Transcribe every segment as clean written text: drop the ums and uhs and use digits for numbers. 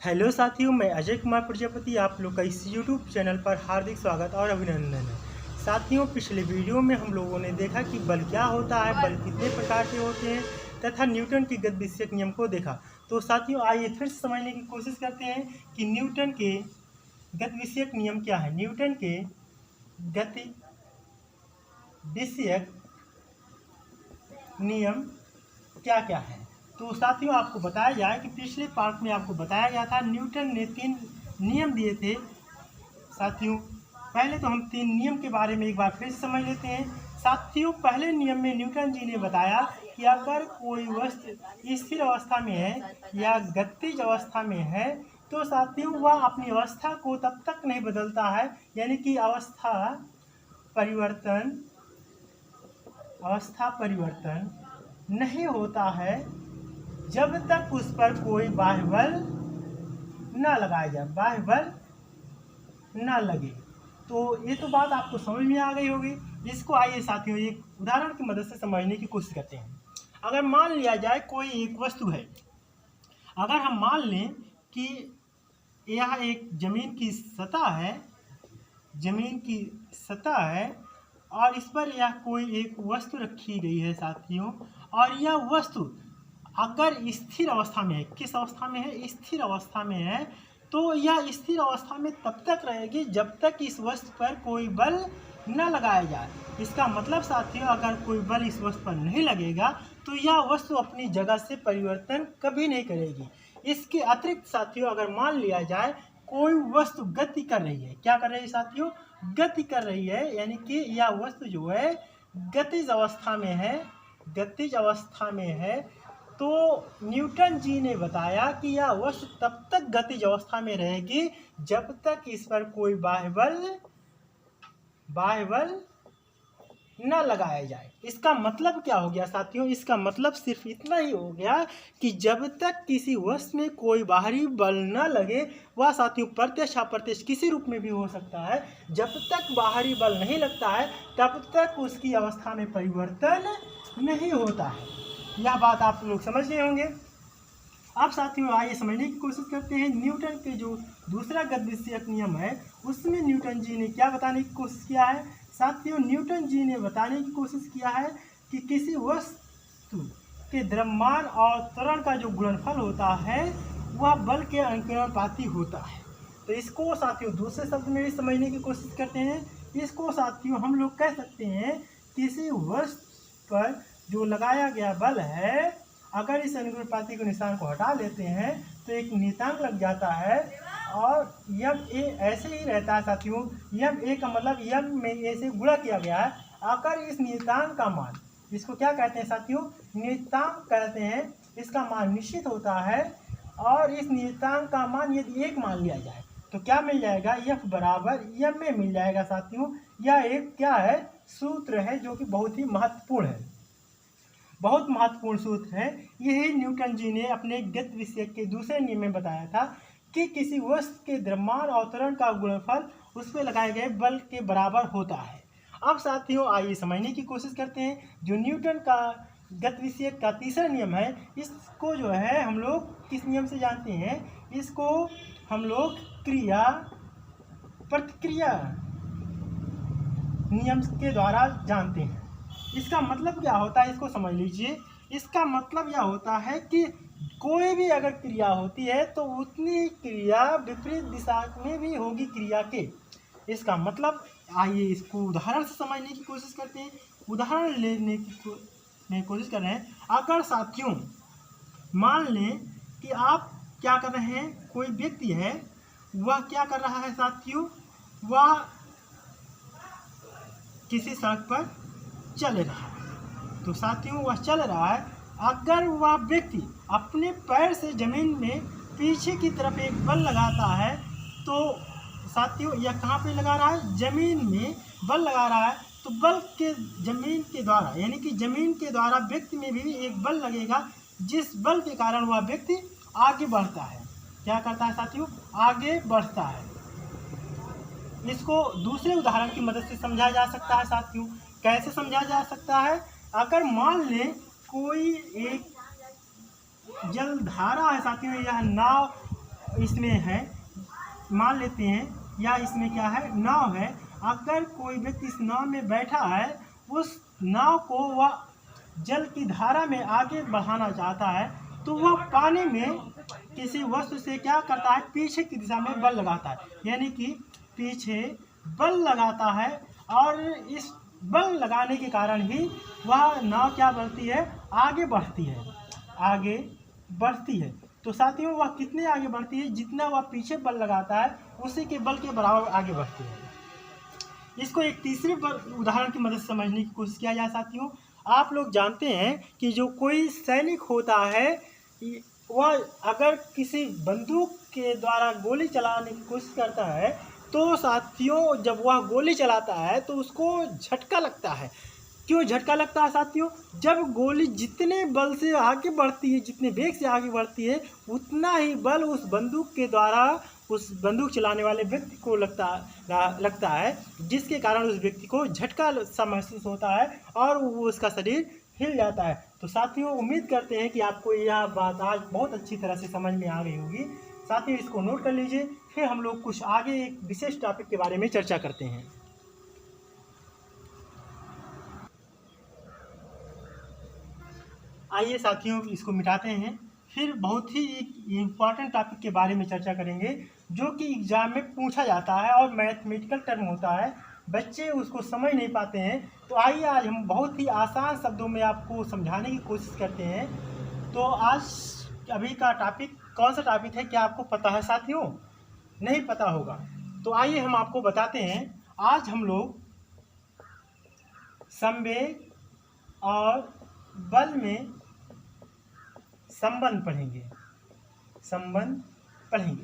Hello साथियों, मैं अजय कुमार प्रजापति आप लोग का इस यूट्यूब चैनल पर हार्दिक स्वागत और अभिनंदन है। साथियों, पिछले वीडियो में हम लोगों ने देखा कि बल क्या होता है, बल कितने प्रकार के होते हैं तथा न्यूटन के गति विषयक नियम को देखा। तो साथियों, आइए फिर से समझने की कोशिश करते हैं कि न्यूटन के गति विषयक नियम क्या है। न्यूटन के गति विषयक नियम क्या क्या है। तो साथियों, आपको बताया जाए कि पिछले पार्ट में आपको बताया गया था, न्यूटन ने 3 नियम दिए थे। साथियों, पहले तो हम 3 नियम के बारे में एक बार फिर से समझ लेते हैं। साथियों, पहले नियम में न्यूटन जी ने बताया कि अगर कोई वस्तु स्थिर अवस्था में है या गतिज अवस्था में है तो साथियों वह अपनी अवस्था को तब तक नहीं बदलता है, यानी कि अवस्था परिवर्तन नहीं होता है जब तक उस पर कोई बाह्य बल न लगाया जाए, बाह्य बल न लगे। तो ये तो बात आपको समझ में आ गई होगी। इसको आइए साथियों एक उदाहरण की मदद से समझने की कोशिश करते हैं। अगर मान लिया जाए कोई एक वस्तु है, अगर हम मान लें कि यह एक जमीन की सतह है और इस पर यह कोई एक वस्तु रखी गई है साथियों, और यह वस्तु अगर स्थिर अवस्था में है, किस अवस्था में है, स्थिर अवस्था में है, तो यह स्थिर अवस्था में तब तक रहेगी जब तक इस वस्तु पर कोई बल न लगाया जाए। इसका मतलब साथियों, अगर कोई बल इस वस्तु पर नहीं लगेगा तो यह वस्तु अपनी जगह से परिवर्तन कभी नहीं करेगी। इसके अतिरिक्त साथियों, अगर मान लिया जाए कोई वस्तु गति कर रही है, क्या कर रही है साथियों, गति कर रही है, यानी कि यह वस्तु जो है गतिज अवस्था में है, तो न्यूटन जी ने बताया कि यह वस्तु तब तक गतिज अवस्था में रहेगी जब तक इस पर कोई बाह्य बल न लगाया जाए। इसका मतलब क्या हो गया साथियों, इसका मतलब सिर्फ इतना ही हो गया कि जब तक किसी वस्तु में कोई बाहरी बल न लगे, वह साथियों प्रत्यक्ष अप्रत्यक्ष किसी रूप में भी हो सकता है, जब तक बाहरी बल नहीं लगता है तब तक उसकी अवस्था में परिवर्तन नहीं होता है। यह बात आप लोग समझ गए होंगे। अब साथियों आइए समझने की कोशिश करते हैं न्यूटन के जो दूसरा गति विषयक नियम है उसमें न्यूटन जी ने क्या बताने की कोशिश किया है। साथियों, न्यूटन जी ने बताने की कोशिश किया है कि किसी वस्तु के द्रव्यमान और त्वरण का जो गुणनफल होता है वह बल के अनुपाती होता है। तो इसको साथियों दूसरे शब्द में भी समझने की कोशिश करते हैं। इसको साथियों हम लोग कह सकते हैं किसी वस्तु पर जो लगाया गया बल है, अगर इस अनुपाती के निशान को हटा लेते हैं तो एक नियतांक लग जाता है और यम ए ऐसे ही रहता है साथियों। यम ए का मतलब यम में ए से गुणा किया गया है। अगर इस नियतांक का मान, इसको क्या कहते हैं साथियों, नियतांक कहते हैं, इसका मान निश्चित होता है और इस नियतांक का मान यदि 1 मान लिया जाए तो क्या मिल जाएगा, एफ बराबर यम में मिल जाएगा साथियों। यह एक क्या है, सूत्र है जो कि बहुत ही महत्वपूर्ण है, बहुत महत्वपूर्ण सूत्र है। यही न्यूटन जी ने अपने गति विषयक के दूसरे नियम में बताया था कि किसी वस्तु के द्रव्यमान और त्वरण का गुणनफल उस पर लगाए गए बल के बराबर होता है। अब साथियों आइए समझने की कोशिश करते हैं जो न्यूटन का गति विषयक का तीसरा नियम है। इसको जो है हम लोग किस नियम से जानते हैं, इसको हम लोग क्रिया प्रतिक्रिया नियम के द्वारा जानते हैं। इसका मतलब क्या होता है, इसको समझ लीजिए। इसका मतलब यह होता है कि कोई भी अगर क्रिया होती है तो उतनी क्रिया विपरीत दिशा में भी होगी क्रिया के। इसका मतलब आइए इसको उदाहरण से समझने की कोशिश करते हैं। उदाहरण लेने की कोशिश कर रहे हैं। अगर साथियों मान लें कि आप क्या कर रहे हैं, कोई व्यक्ति है वह क्या कर रहा है साथियों, वह किसी सड़क पर चल रहा है। तो साथियों वह चल रहा है, अगर वह व्यक्ति अपने पैर से जमीन में पीछे की तरफ एक बल लगाता है तो साथियों यह कहाँ पे लगा रहा है, जमीन में बल लगा रहा है, तो बल के जमीन के द्वारा यानी कि जमीन के द्वारा व्यक्ति में भी एक बल लगेगा, जिस बल के कारण वह व्यक्ति आगे बढ़ता है। क्या करता है साथियों, आगे बढ़ता है। इसको दूसरे उदाहरण की मदद से समझा जा सकता है साथियों। कैसे समझा जा सकता है, अगर मान लें कोई एक जलधारा है साथियों, यह नाव इसमें है, मान लेते हैं, या इसमें क्या है, नाव है। अगर कोई व्यक्ति इस नाव में बैठा है, उस नाव को वह जल की धारा में आगे बढ़ाना चाहता है, तो वह पानी में किसी वस्तु से क्या करता है, पीछे की दिशा में बल लगाता है, यानी कि पीछे बल लगाता है। और इस बल लगाने के कारण ही वह नाव क्या बढ़ती है, आगे बढ़ती है, आगे बढ़ती है। तो साथियों वह कितने आगे बढ़ती है, जितना वह पीछे बल लगाता है उसी के बल के बराबर आगे बढ़ती है। इसको एक तीसरे उदाहरण की मदद से समझने की कोशिश किया जाए। साथियों आप लोग जानते हैं कि जो कोई सैनिक होता है, वह अगर किसी बंदूक के द्वारा गोली चलाने की कोशिश करता है, तो साथियों जब वह गोली चलाता है तो उसको झटका लगता है। क्यों झटका लगता है साथियों? जब गोली जितने बल से आगे बढ़ती है, जितने वेग से आगे बढ़ती है, उतना ही बल उस बंदूक के द्वारा उस बंदूक चलाने वाले व्यक्ति को लगता है, जिसके कारण उस व्यक्ति को झटका सा महसूस होता है और वो उसका शरीर हिल जाता है। तो साथियों उम्मीद करते हैं कि आपको यह बात आज बहुत अच्छी तरह से समझ में आ गई होगी। साथियों इसको नोट कर लीजिए, फिर हम लोग कुछ आगे एक विशेष टॉपिक के बारे में चर्चा करते हैं। आइए साथियों इसको मिटाते हैं, फिर बहुत ही एक इम्पॉर्टेंट टॉपिक के बारे में चर्चा करेंगे, जो कि एग्जाम में पूछा जाता है और मैथमेटिकल टर्म होता है, बच्चे उसको समझ नहीं पाते हैं। तो आइए आज हम बहुत ही आसान शब्दों में आपको समझाने की कोशिश करते हैं। तो आज अभी का टॉपिक कौन सा टॉपिक है, क्या आपको पता है साथियों? नहीं पता होगा, तो आइए हम आपको बताते हैं। आज हम लोग संवेग और बल में संबंध पढ़ेंगे, संबंध पढ़ेंगे।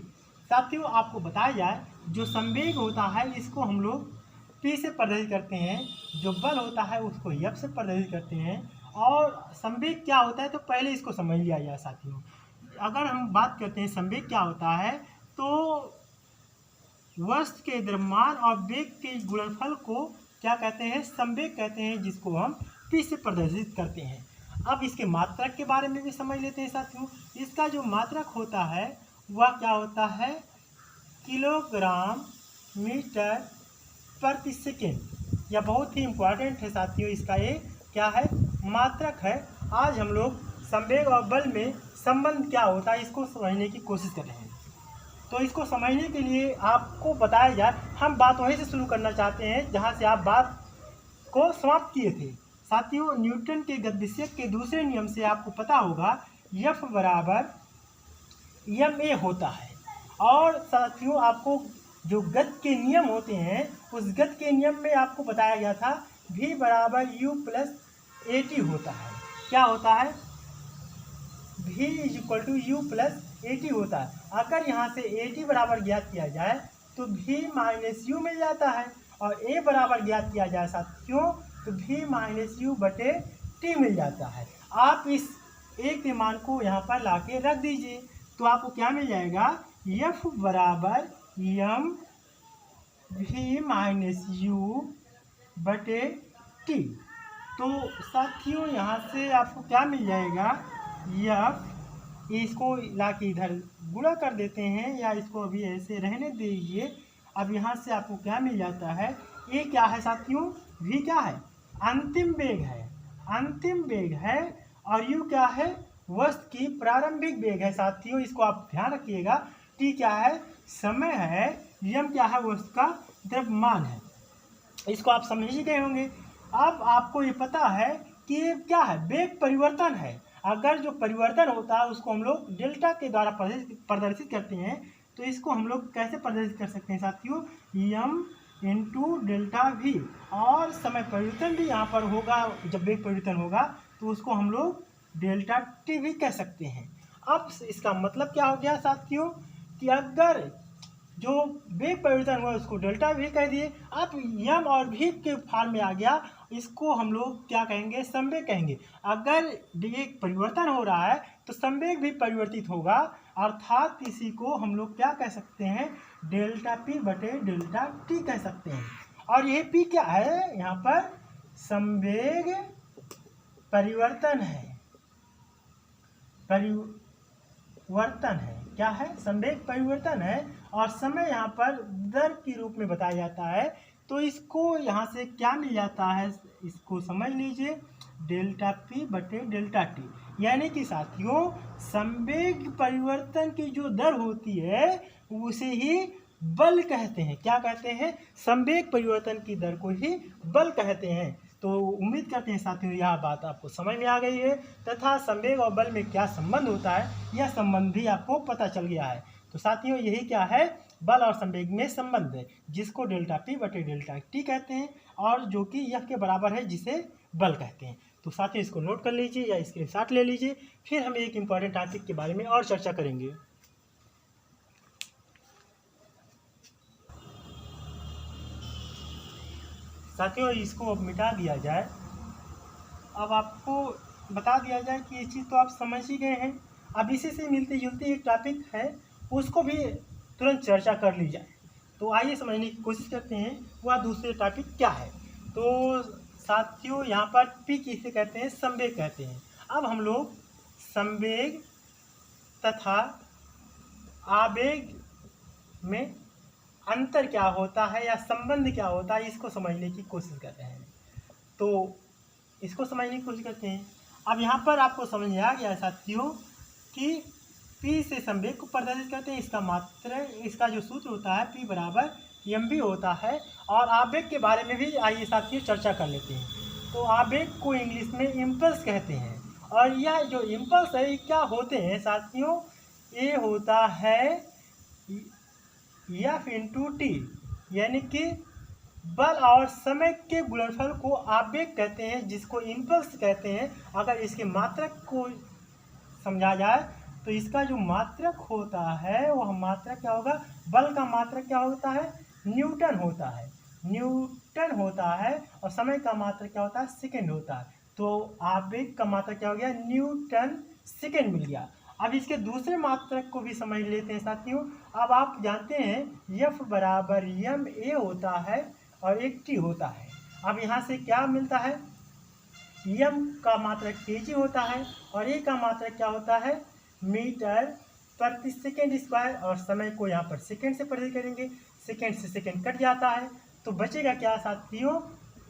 साथियों आपको बताया जाए, जो संवेग होता है इसको हम लोग P से प्रदर्शित करते हैं, जो बल होता है उसको F से प्रदर्शित करते हैं। और संवेग क्या होता है, तो पहले इसको समझ लिया जाए साथियों। अगर हम बात करते हैं संवेग क्या होता है, तो वस्तु के द्रव्यमान और वेग के गुणनफल को क्या कहते हैं, संवेग कहते हैं, जिसको हम P से प्रदर्शित करते हैं। अब इसके मात्रक के बारे में भी समझ लेते हैं साथियों। इसका जो मात्रक होता है वह क्या होता है, किलोग्राम मीटर प्रति सेकेंड। यह बहुत ही इम्पोर्टेंट है साथियों, इसका ये क्या है, मात्रक है। आज हम लोग संवेग और बल में संबंध क्या होता है इसको समझने की कोशिश कर रहे हैं। तो इसको समझने के लिए आपको बताया जाए, हम बात वहीं से शुरू करना चाहते हैं जहां से आप बात को समाप्त किए थे। साथियों न्यूटन के गतिशीलता के दूसरे नियम से आपको पता होगा F बराबर ma होता है। और साथियों आपको जो गति के नियम होते हैं, उस गति के नियम में आपको बताया गया था v बराबर u प्लस at होता है। क्या होता है, v equal to u plus at होता है। अगर यहाँ से at बराबर ज्ञात किया जाए तो v माइनस यू मिल जाता है, और a बराबर ज्ञात किया जाए साथियों तो v माइनस यू बटे टी मिल जाता है। आप इस a के मान को यहाँ पर ला के रख दीजिए, तो आपको क्या मिल जाएगा, F बराबर m v माइनस यू बटे टी। तो साथियों यहाँ से आपको क्या मिल जाएगा, F, इसको ला के इधर गुणा कर देते हैं, या इसको अभी ऐसे रहने दीजिए। अब यहाँ से आपको क्या मिल जाता है, ये क्या है साथियों, v क्या है, अंतिम वेग है, अंतिम वेग है, और u क्या है, वस्तु की प्रारंभिक वेग है। साथियों इसको आप ध्यान रखिएगा, t क्या है, समय है, m क्या है, वस्तु का द्रव्यमान है। इसको आप समझ ही गए होंगे। अब आपको ये पता है कि ये क्या है, वेग परिवर्तन है। अगर जो परिवर्तन होता है उसको हम लोग डेल्टा के द्वारा प्रदर्शित करते हैं, तो इसको हम लोग कैसे प्रदर्शित कर सकते हैं साथियों, m इंटू डेल्टा वी। और समय परिवर्तन भी यहाँ पर होगा, जब वेग परिवर्तन होगा तो उसको हम लोग डेल्टा टी भी कह सकते हैं। अब इसका मतलब क्या हो गया साथियों, कि अगर जो वेग परिवर्तन हुआ उसको डेल्टा वी कह दिए। अब यम और भी के फॉर्म में आ गया, इसको हम लोग क्या कहेंगे, संवेग कहेंगे। अगर वेग परिवर्तन हो रहा है तो संवेग भी परिवर्तित होगा, अर्थात इसी को हम लोग क्या कह सकते हैं, डेल्टा पी बटे डेल्टा टी कह सकते हैं। और ये पी क्या है, यहाँ पर संवेग परिवर्तन है, वर्तन है। क्या है? संवेग परिवर्तन है। और समय यहाँ पर दर के रूप में बताया जाता है। तो इसको यहाँ से क्या मिल जाता है, इसको समझ लीजिए, डेल्टा पी बटे डेल्टा टी। यानी कि साथियों संवेग परिवर्तन की जो दर होती है उसे ही बल कहते हैं। क्या कहते हैं? संवेग परिवर्तन की दर को ही बल कहते हैं। तो उम्मीद करते हैं साथियों यह बात आपको समझ में आ गई है तथा संवेग और बल में क्या संबंध होता है यह संबंध भी आपको पता चल गया है। तो साथियों यही क्या है, बल और संवेग में संबंध है, जिसको डेल्टा पी बटे डेल्टा टी कहते हैं और जो कि यह के बराबर है जिसे बल कहते हैं। तो साथियों इसको नोट कर लीजिए या स्क्रीनशॉट ले लीजिए। फिर हम एक इम्पॉर्टेंट टॉपिक के बारे में और चर्चा करेंगे। साथियों इसको अब मिटा दिया जाए। अब आपको बता दिया जाए कि ये चीज़ तो आप समझ ही गए हैं। अब इसी से मिलती जुलती एक टॉपिक है, उसको भी तुरंत चर्चा कर ली जाए। तो आइए समझने की कोशिश करते हैं वह दूसरे टॉपिक क्या है। तो साथियों यहाँ पर पी किसे कहते हैं? संवेग कहते हैं। अब हम लोग संवेग तथा आवेग में अंतर क्या होता है या संबंध क्या होता है इसको समझने की कोशिश कर रहे हैं। तो इसको समझने की कोशिश करते हैं। अब यहाँ पर आपको समझ में आ गया साथियों कि P से संवेग को प्रदर्शित करते हैं। इसका जो सूत्र होता है P बराबर mv होता है। और आवेग के बारे में भी आइए साथियों चर्चा कर लेते हैं। तो आवेग को इंग्लिश में इम्पल्स कहते हैं। और यह जो इम्पल्स है ये क्या होते हैं साथियों? ये होता है F इंटू टी, यानी कि बल और समय के गुणनफल को आवेग कहते हैं, जिसको इम्पल्स कहते हैं। अगर इसके मात्रक को समझा जाए तो इसका जो मात्रक होता है वह मात्रक क्या होगा? बल का मात्रक क्या होता है? न्यूटन होता है। न्यूटन होता है। और समय का मात्रक क्या होता है? सेकेंड होता है। तो आवेग का मात्रक क्या हो गया? न्यूटन सेकेंड मिल गया। अब इसके दूसरे मात्रक को भी समझ लेते हैं साथियों। अब आप जानते हैं F बराबर m a होता है और एक t होता है। अब यहाँ से क्या मिलता है? m का मात्रक kg होता है और a का मात्रक क्या होता है? मीटर प्रति सेकेंड स्क्वायर। और समय को यहाँ पर सेकेंड से प्रदर्शित करेंगे। सेकेंड से सेकेंड कट जाता है तो बचेगा क्या साथियों?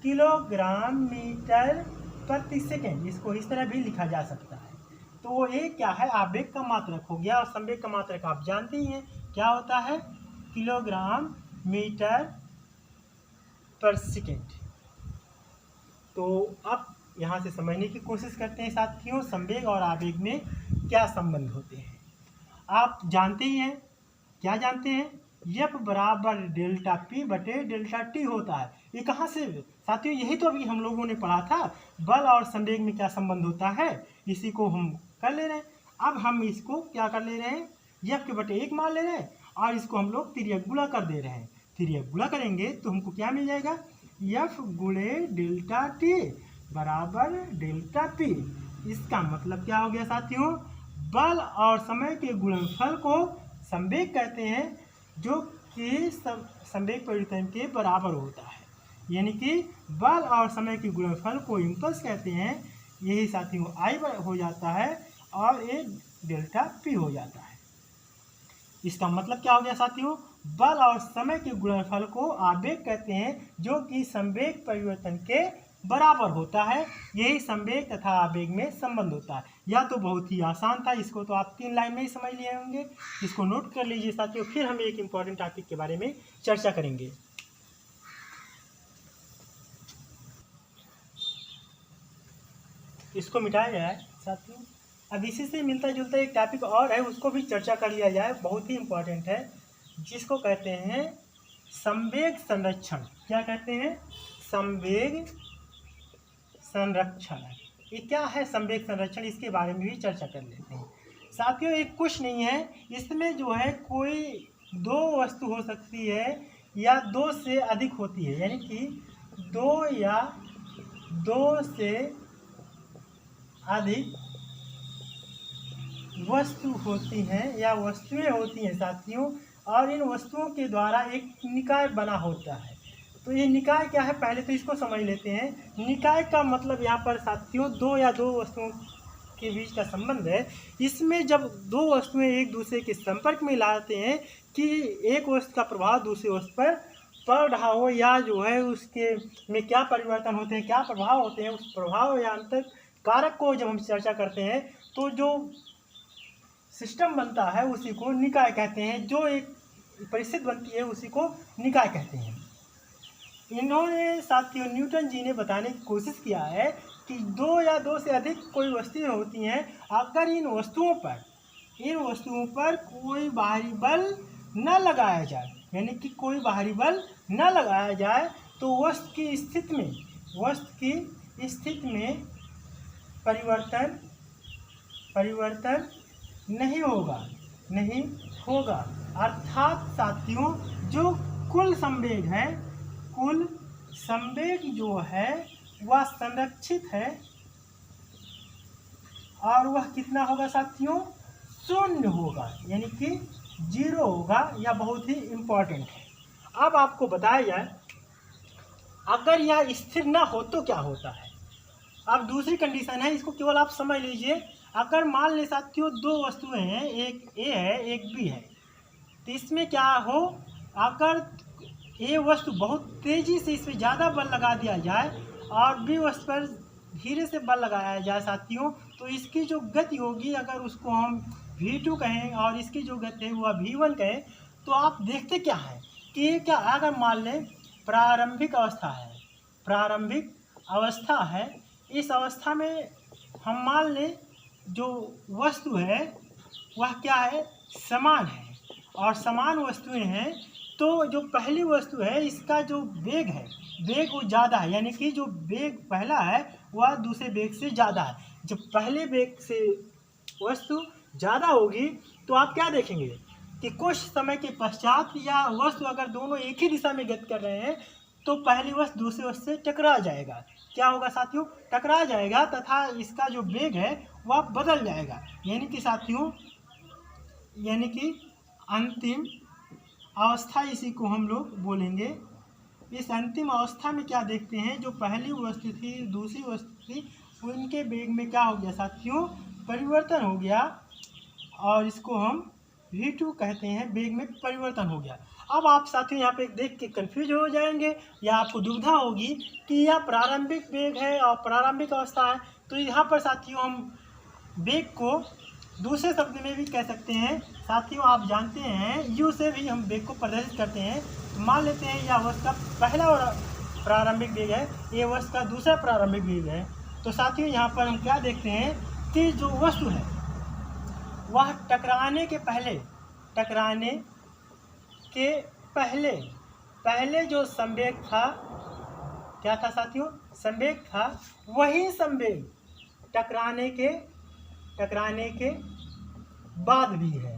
किलोग्राम मीटर प्रति सेकेंड। इसको इस तरह भी लिखा जा सकता है। तो ये क्या है? आवेग का मात्रक हो गया। और संवेग का मात्रक आप जानते ही हैं क्या होता है? किलोग्राम मीटर पर सेकेंड। तो अब यहाँ से समझने की कोशिश करते हैं साथियों संवेग और आवेग में क्या संबंध होते हैं। आप जानते ही हैं, क्या जानते हैं? F बराबर डेल्टा पी बटे डेल्टा टी होता है। ये कहाँ से साथियों? यही तो अभी हम लोगों ने पढ़ा था, बल और संवेग में क्या संबंध होता है, इसी को हम कर ले रहे हैं। अब हम इसको क्या कर ले रहे हैं? F के बटे 1 मान ले रहे हैं और इसको हम लोग तिर्यक गुणा कर दे रहे हैं। तिर्यक गुणा करेंगे तो हमको क्या मिल जाएगा? F गुणे डेल्टा टी बराबर डेल्टा पी। इसका मतलब क्या हो गया साथियों? बल और समय के गुणनफल को संवेग कहते हैं, जो कि संवेग परिवर्तन के बराबर होता है। यानी कि बल और समय के गुणनफल को इम्पल्स कहते हैं। यही साथियों I हो जाता है और ये डेल्टा पी हो जाता है। इसका मतलब क्या हो गया साथियों? बल और समय के गुणनफल को आवेग कहते हैं, जो कि संवेग परिवर्तन के बराबर होता है। यही संवेग तथा आवेग में संबंध होता है। यह तो बहुत ही आसान था, इसको तो आप 3 लाइन में ही समझ लिए होंगे। इसको नोट कर लीजिए साथियों। फिर हम एक इम्पॉर्टेंट टॉपिक के बारे में चर्चा करेंगे। इसको मिटाया जाए साथियों। अब इसी से मिलता जुलता एक टॉपिक और है, उसको भी चर्चा कर लिया जाए, बहुत ही इम्पोर्टेंट है, जिसको कहते हैं संवेग संरक्षण। क्या कहते हैं? संवेग संरक्षण। ये क्या है संवेग संरक्षण? इसके बारे में भी चर्चा कर लेते हैं साथियों। एक कुछ नहीं है, इसमें जो है कोई 2 वस्तु हो सकती है या 2 से अधिक होती है, यानी कि 2 या 2 से अधिक वस्तु होती हैं या वस्तुएं होती हैं साथियों। और इन वस्तुओं के द्वारा एक निकाय बना होता है। तो ये निकाय क्या है, पहले तो इसको समझ लेते हैं। निकाय का मतलब यहाँ पर साथियों 2 या 2 वस्तुओं के बीच का संबंध है, इसमें जब दो वस्तुएं एक दूसरे के संपर्क में लाते हैं कि एक वस्तु का प्रभाव दूसरी वस्तु पर पड़ रहा हो या जो है उसके में क्या परिवर्तन होते हैं, क्या प्रभाव होते हैं, उस प्रभाव या अंतर कारक को जब हम चर्चा करते हैं तो जो सिस्टम बनता है उसी को निकाय कहते हैं, जो एक परिस्थिति बनती है उसी को निकाय कहते हैं। इन्होंने साथियों न्यूटन जी ने बताने की कोशिश किया है कि दो या दो से अधिक कोई वस्तुएं होती हैं, अगर इन वस्तुओं पर कोई बाहरी बल न लगाया जाए, यानी कि कोई बाहरी बल न लगाया जाए तो वस्तु की स्थिति में परिवर्तन नहीं होगा। अर्थात साथियों जो कुल संवेग जो है वह संरक्षित है और वह कितना होगा साथियों, शून्य होगा, यानी कि 0 होगा। यह बहुत ही इम्पोर्टेंट है। अब आपको बताया जाए अगर यह स्थिर ना हो तो क्या होता है। अब दूसरी कंडीशन है, इसको केवल आप समझ लीजिए। अगर मान ले साथियों दो वस्तुएं हैं, एक ए है एक बी है, तो इसमें क्या हो, अगर ए वस्तु बहुत तेजी से इसमें ज़्यादा बल लगा दिया जाए और बी वस्तु पर धीरे से बल लगाया जाए साथियों, तो इसकी जो गति होगी अगर उसको हम v2 कहें और इसकी जो गति है वह v1 कहें, तो आप देखते क्या है कि क्या अगर मान लें प्रारंभिक अवस्था है, इस अवस्था में हम मान लें जो वस्तु है वह क्या है, समान है और समान वस्तुएं हैं, तो जो पहली वस्तु है इसका जो वेग वो ज़्यादा है, यानी कि जो वेग पहला है वह दूसरे वेग से ज़्यादा है। जब पहले वेग से वस्तु ज़्यादा होगी तो आप क्या देखेंगे कि कुछ समय के पश्चात या वस्तु अगर दोनों एक ही दिशा में गति कर रहे हैं तो पहली वस्तु दूसरी वस्तु से टकरा जाएगा। क्या होगा साथियों, टकरा जाएगा तथा इसका जो वेग है वह बदल जाएगा, यानी कि साथियों अंतिम अवस्था इसी को हम लोग बोलेंगे। इस अंतिम अवस्था में क्या देखते हैं, जो पहली वस्तु थी दूसरी वस्तु थी उनके वेग में क्या हो गया साथियों, परिवर्तन हो गया और इसको हम v2 कहते हैं, वेग में परिवर्तन हो गया। अब आप साथियों यहाँ पे देख के कंफ्यूज हो जाएंगे या आपको दुविधा होगी कि यह प्रारंभिक वेग है और प्रारंभिक अवस्था है, तो यहाँ पर साथियों हम वेग को दूसरे शब्द में भी कह सकते हैं। साथियों आप जानते हैं u से भी हम वेग को प्रदर्शित करते हैं। तो मान लेते हैं यह वस्तु का पहला और प्रारंभिक वेग है, ये वस्तु का दूसरा प्रारंभिक वेग है। तो साथियों यहाँ पर हम क्या देखते हैं कि जो वस्तु है वह टकराने के पहले जो संवेग था, क्या था साथियों, संवेग था, वही संवेग टकराने के बाद भी है।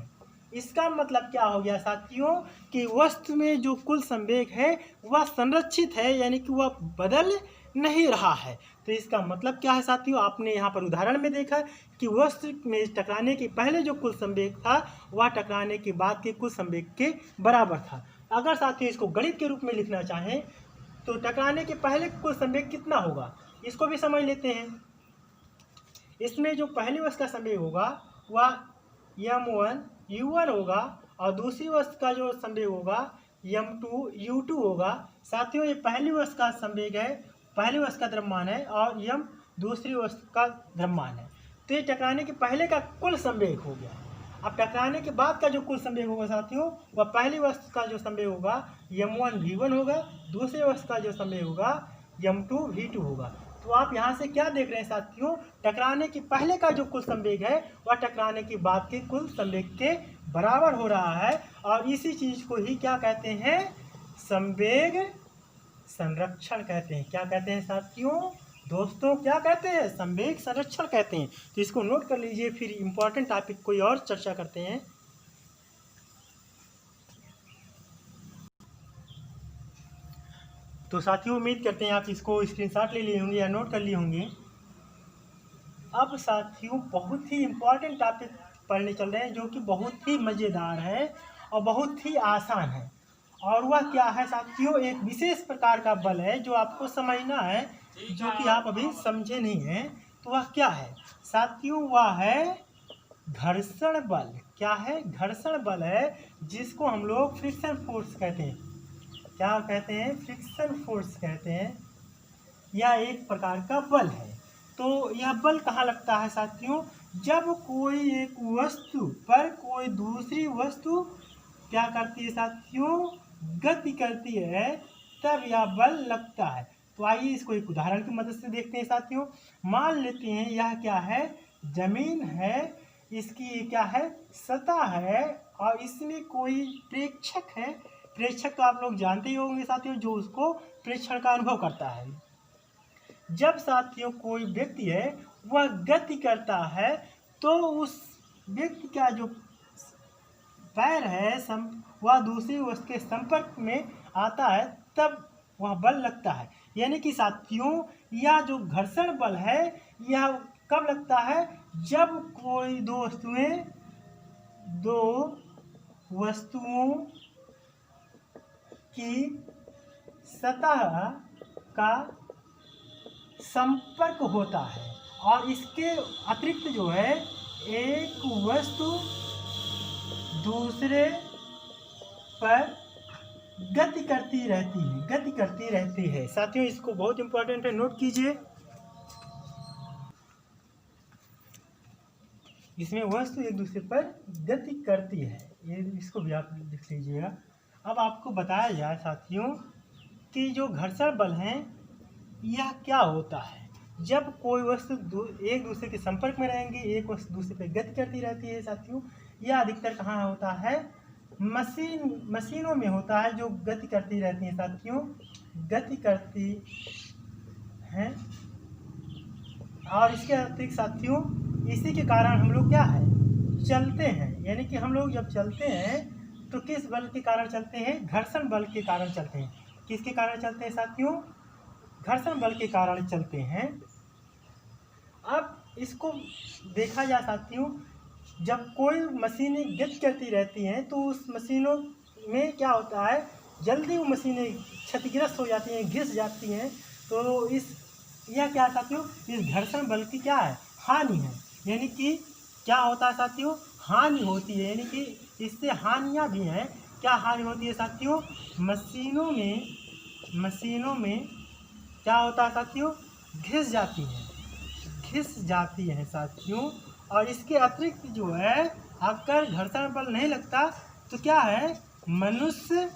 इसका मतलब क्या हो गया साथियों कि वस्तु में जो कुल संवेग है वह संरक्षित है, यानी कि वह बदल नहीं रहा है। तो इसका मतलब क्या है साथियों, आपने यहाँ पर उदाहरण में देखा कि वस्तु में टकराने के पहले जो कुल संवेग था वह टकराने के बाद के कुल संवेग के बराबर था। अगर साथियों इसको गणित के रूप में लिखना चाहें तो टकराने के पहले कुल संवेग कितना होगा, इसको भी समझ लेते हैं। इसमें जो पहली वस्तु का संवेग होगा वह m1 u1 होगा और दूसरी वस्तु का जो संवेग होगा m2 u2 होगा। साथियों ये पहली वस्तु का संवेग है, पहली वस्तु का द्रव्यमान है और m दूसरी वस्तु का द्रव्यमान है। तो ये टकराने के पहले का कुल संवेग हो गया। अब टकराने के बाद का जो कुल संवेग होगा साथियों वह पहली वस्तु का जो संवेग होगा m1 v1 होगा, दूसरी वस्तु का जो संवेग होगा m2 v2 होगा। तो आप यहाँ से क्या देख रहे हैं साथियों, टकराने के पहले का जो कुल संवेग है वह टकराने के बाद के कुल संवेग के बराबर हो रहा है और इसी चीज को ही क्या कहते हैं, संवेग संरक्षण कहते हैं। क्या कहते हैं साथियों, दोस्तों क्या कहते हैं, संवेग संरक्षण कहते हैं। तो इसको नोट कर लीजिए, फिर इम्पोर्टेंट टॉपिक कोई और चर्चा करते हैं। तो साथियों उम्मीद करते हैं आप इसको स्क्रीनशॉट ले लिए होंगे या नोट कर लिए होंगे। अब साथियों बहुत ही इम्पोर्टेंट टॉपिक पढ़ने चल रहे हैं जो कि बहुत ही मज़ेदार है और बहुत ही आसान है। और वह क्या है साथियों, एक विशेष प्रकार का बल है जो आपको समझना है, जो कि आप अभी समझे नहीं हैं। तो वह क्या है साथियों वह है घर्षण बल। क्या है? घर्षण बल है, जिसको हम लोग फ्रिक्शन फोर्स कहते हैं। क्या कहते हैं? फ्रिक्शन फोर्स कहते हैं। यह एक प्रकार का बल है। तो यह बल कहाँ लगता है साथियों? जब कोई एक वस्तु पर कोई दूसरी वस्तु क्या करती है साथियों? गति करती है, तब यह बल लगता है। तो आइए इसको एक उदाहरण की मदद से देखते हैं साथियों। मान लेते हैं यह क्या है? जमीन है, इसकी क्या है? सतह है, और इसमें कोई प्रेक्षक है। प्रेक्षक तो आप लोग जानते ही होंगे साथियों, जो उसको प्रेक्षण का अनुभव करता है। जब साथियों कोई व्यक्ति है वह गति करता है, तो उस व्यक्ति का जो पैर है वह दूसरी वस्तु के संपर्क में आता है, तब वह बल लगता है। यानी कि साथियों यह जो घर्षण बल है यह कब लगता है? जब कोई दो वस्तुओं की सतह का संपर्क होता है, और इसके अतिरिक्त जो है एक वस्तु दूसरे पर गति करती रहती है। साथियों इसको बहुत इंपॉर्टेंट है, नोट कीजिए। इसमें वस्तु एक दूसरे पर गति करती है, ये इसको भी आप लिख लीजिएगा। अब आपको बताया जाए साथियों कि जो घर्षण बल है यह क्या होता है। जब कोई वस्तु एक दूसरे के संपर्क में रहेंगी, एक वस्तु दूसरे पर गति करती रहती है साथियों। यह अधिकतर कहाँ होता है? मशीनों में होता है, जो गति करती रहती हैं साथियों, गति करती हैं। और इसके अतिरिक्त साथियों इसी के कारण हम लोग क्या है? चलते हैं। यानी कि हम लोग जब चलते हैं तो किस बल के कारण चलते हैं? घर्षण बल के कारण चलते हैं। किसके कारण चलते हैं साथियों? घर्षण बल के कारण चलते हैं। अब इसको देखा जाए साथियों, जब कोई मशीनें गति करती रहती हैं तो उस मशीनों में क्या होता है? जल्दी वो मशीनें क्षतिग्रस्त हो जाती हैं, घिस जाती हैं। तो यह क्या साथियों? इस घर्षण बल की क्या है? हानि है। यानी कि क्या होता है साथियों? हानि होती है। यानी कि इससे हानियाँ भी हैं। क्या हानि होती है साथियों? मशीनों में क्या होता है साथियों? घिस जाती हैं साथियों। और इसके अतिरिक्त जो है अगर घर्षण बल नहीं लगता तो क्या है? मनुष्य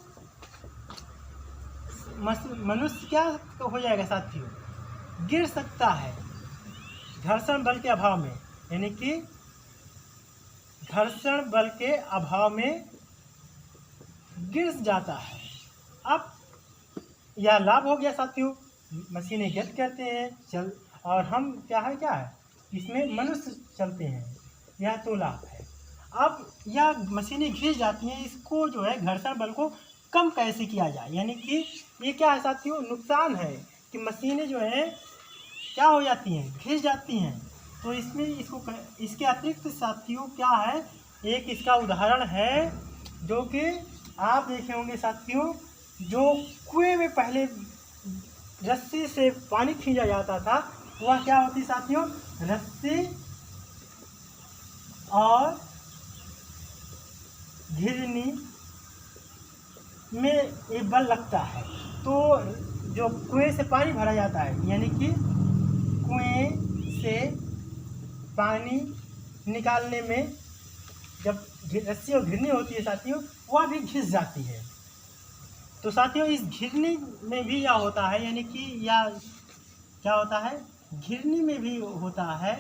क्या हो जाएगा साथियों? गिर सकता है घर्षण बल के अभाव में। यानी कि घर्षण बल के अभाव में गिर जाता है। अब यह लाभ हो गया साथियों, मशीनें गति करते हैं और हम क्या है इसमें मनुष्य चलते हैं, यह तो लाभ है। अब यह मशीनें घिस जाती हैं, इसको जो है घर्षण बल को कम कैसे किया जाए? यानी कि ये क्या है साथियों? नुकसान है कि मशीनें जो हैं क्या हो जाती हैं? घिस जाती हैं। तो इसके अतिरिक्त साथियों क्या है? एक इसका उदाहरण है जो कि आप देखे होंगे साथियों, जो कुएं में पहले रस्सी से पानी खींचा जाता था, वह क्या होती साथियों? रस्सी और घिरनी में एक बल लगता है। तो जो कुएं से पानी भरा जाता है, यानी कि कुएं से पानी निकालने में जब रस्सी और घिरनी होती है साथियों, वह भी घिस जाती है। तो साथियों इस घिरनी में भी यह होता है, यानी कि यह क्या होता है? घिरनी में भी होता है।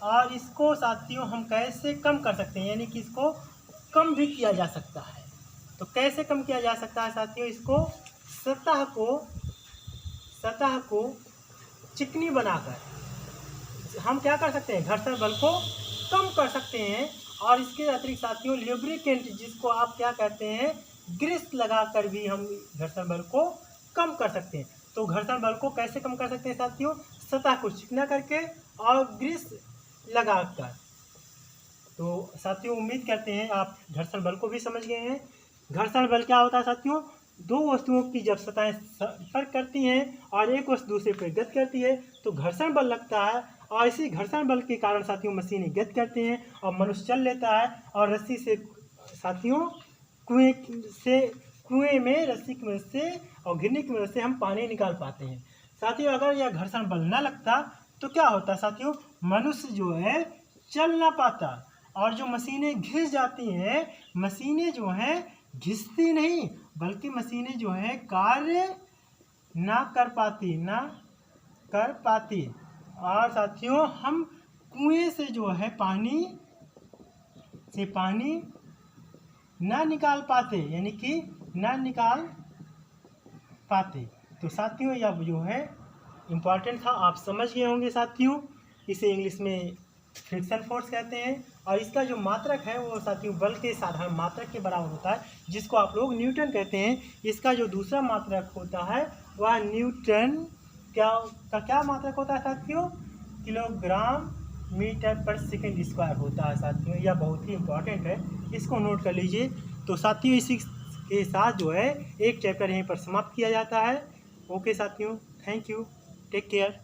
और इसको साथियों हम कैसे कम कर सकते हैं? यानी कि इसको कम भी किया जा सकता है। तो कैसे कम किया जा सकता है साथियों? इसको सतह को चिकनी बनाकर हम क्या कर सकते हैं? घर्षण बल को कम कर सकते हैं। और इसके अतिरिक्त साथियों लुब्रिकेंट, जिसको आप क्या कहते हैं? ग्रीस लगाकर भी हम घर्षण बल को कम कर सकते हैं। तो घर्षण बल को कैसे कम कर सकते हैं साथियों? सतह को चिकना करके और ग्रीस लगाकर। तो साथियों उम्मीद करते हैं आप घर्षण बल को भी समझ गए हैं। घर्षण बल क्या होता है साथियों? दो वस्तुओं की जब सतहें संपर्क करती हैं और एक वस्तु दूसरे पर गति करती है तो घर्षण बल लगता है। और इसी घर्षण बल के कारण साथियों मशीनें गति करती हैं और मनुष्य चल लेता है और रस्सी से साथियों कुएं में रस्सी की मदद से और गिरने की मदद से हम पानी निकाल पाते हैं। साथियों अगर यह घर्षण बल न लगता तो क्या होता साथियों, मनुष्य जो है चल ना पाता और जो मशीनें घिस जाती हैं, मशीनें जो हैं घिसती नहीं बल्कि मशीनें जो हैं कार्य ना कर पाती और साथियों हम कुएं से जो है पानी ना निकाल पाते, यानी कि ना निकाल पाते। तो साथियों यह जो है इम्पॉर्टेंट था, आप समझ गए होंगे साथियों। इसे इंग्लिश में फ्रिक्शन फोर्स कहते हैं और इसका जो मात्रक है वो साथियों बल के साधारण मात्रक के बराबर होता है, जिसको आप लोग न्यूटन कहते हैं। इसका जो दूसरा मात्रक होता है वह न्यूटन क्या मात्रक होता है साथियों, किलोग्राम मीटर पर सेकंड स्क्वायर होता है साथियों। यह बहुत ही इम्पोर्टेंट है, इसको नोट कर लीजिए। तो साथियों इसी के साथ जो है एक चैप्टर यहीं पर समाप्त किया जाता है। ओके साथियों, थैंक यू, टेक केयर।